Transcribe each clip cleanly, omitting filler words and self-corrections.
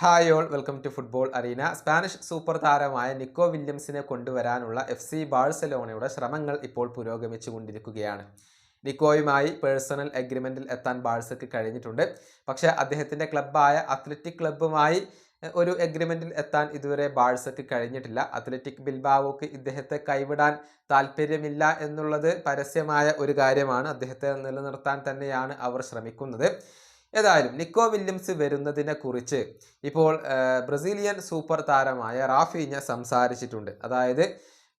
Hi all, welcome to football arena. Spanish super താരമായ Nico വില്യംസിനെ കൊണ്ടുവരാനുള്ള FC ബാഴ്സലോണയുടെ ശ്രമങ്ങൾ ഇപ്പോൾ പുരോഗമിച്ചുകൊണ്ടിരിക്കുകയാണ്. നിക്കോയുമായി പേഴ്സണൽ എഗ്രിമെന്റിൽ എത്താൻ ബാഴ്സയ്ക്ക് കഴിഞ്ഞിട്ടുണ്ട്. പക്ഷേ അദ്ദേഹത്തിന്റെ ക്ലബ്ബായ അത്ലറ്റിക് ക്ലബ്ബുമായി ഒരു എഗ്രിമെന്റിൽ എത്താൻ ഇതുവരെ ബാഴ്സയ്ക്ക് കഴിഞ്ഞിട്ടില്ല. അത്ലറ്റിക് ബിൽബാവോക്ക് ഇദ്ദേഹത്തെ കൈവിടാൻ താല്പര്യമില്ല എന്നുള്ളത് പരസ്യമായ ഒരു കാര്യമാണ്. അദ്ദേഹത്തെ നിലനിർത്താൻ തന്നെയാണ് അവർ ശ്രമിക്കുന്നത്. ഏതായാലും നിക്കോ വില്യംസ് വരുന്നതിനെ കുറിച്ച് ഇപ്പോൾ ബ്രസീലിയൻ സൂപ്പർ താരമായ റാഫീഞ്ഞ സംസാരിച്ചിട്ടുണ്ട്. അതായത്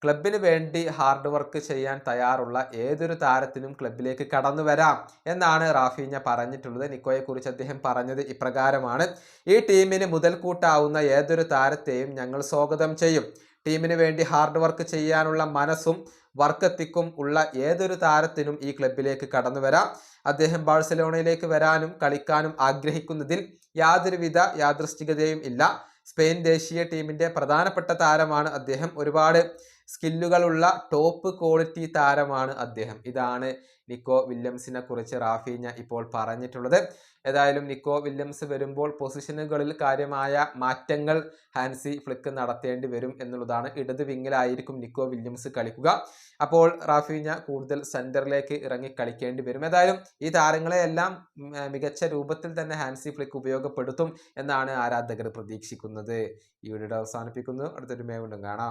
ക്ലബിന് വേണ്ടി ഹാർഡ് വർക്ക് ചെയ്യാൻ തയ്യാറുള്ള ഏതൊരു താരത്തിനും ക്ലബിലേക്ക് കടന്നു വരാം എന്നാണ് റാഫീഞ്ഞ പറഞ്ഞിട്ടുള്ളത്. നിക്കോയെക്കുറിച്ച് അദ്ദേഹം പറഞ്ഞത് ഇപ്രകാരമാണ്: ഈ ടീമിന് മുതൽക്കൂട്ടാവുന്ന ഏതൊരു താരത്തെയും ഞങ്ങൾ സ്വാഗതം ചെയ്യും. ടീമിന് വേണ്ടി ഹാർഡ് വർക്ക് ചെയ്യാനുള്ള മനസ്സും വർക്കെത്തിക്കും ഉള്ള ഏതൊരു താരത്തിനും ഈ ക്ലബിലേക്ക് കടന്നു വരാം. അദ്ദേഹം ബാഴ്സലോണയിലേക്ക് വരാനും കളിക്കാനും ആഗ്രഹിക്കുന്നതിൽ യാതൊരുവിധ യാദൃശ്ചികതയും ഇല്ല. സ്പെയിൻ ദേശീയ ടീമിന്റെ പ്രധാനപ്പെട്ട താരമാണ് അദ്ദേഹം. ഒരുപാട് സ്കില്ലുകളുള്ള ടോപ്പ് ക്വാളിറ്റി താരമാണ് അദ്ദേഹം. ഇതാണ് നിക്കോ വില്യംസിനെ കുറിച്ച് റാഫീഞ്ഞ ഇപ്പോൾ പറഞ്ഞിട്ടുള്ളത്. ഏതായാലും നിക്കോ വില്യംസ് വരുമ്പോൾ പൊസിഷനുകളിൽ കാര്യമായ മാറ്റങ്ങൾ ഹാൻസി ഫ്ലിക്ക് നടത്തേണ്ടി വരും എന്നുള്ളതാണ്. ഇടത് വിങ്ങിലായിരിക്കും നിക്കോ വില്യംസ് കളിക്കുക. അപ്പോൾ റാഫീഞ്ഞ കൂടുതൽ സെന്ററിലേക്ക് ഇറങ്ങി കളിക്കേണ്ടി വരും. ഏതായാലും ഈ താരങ്ങളെയെല്ലാം മികച്ച രൂപത്തിൽ തന്നെ ഹാൻസി ഫ്ലിക്ക് ഉപയോഗപ്പെടുത്തും എന്നാണ് ആരാധകർ പ്രതീക്ഷിക്കുന്നത്. ഈ വീഡിയോ അവസാനിപ്പിക്കുന്നു. അടുത്തൊരു വീണ്ടും കാണാം.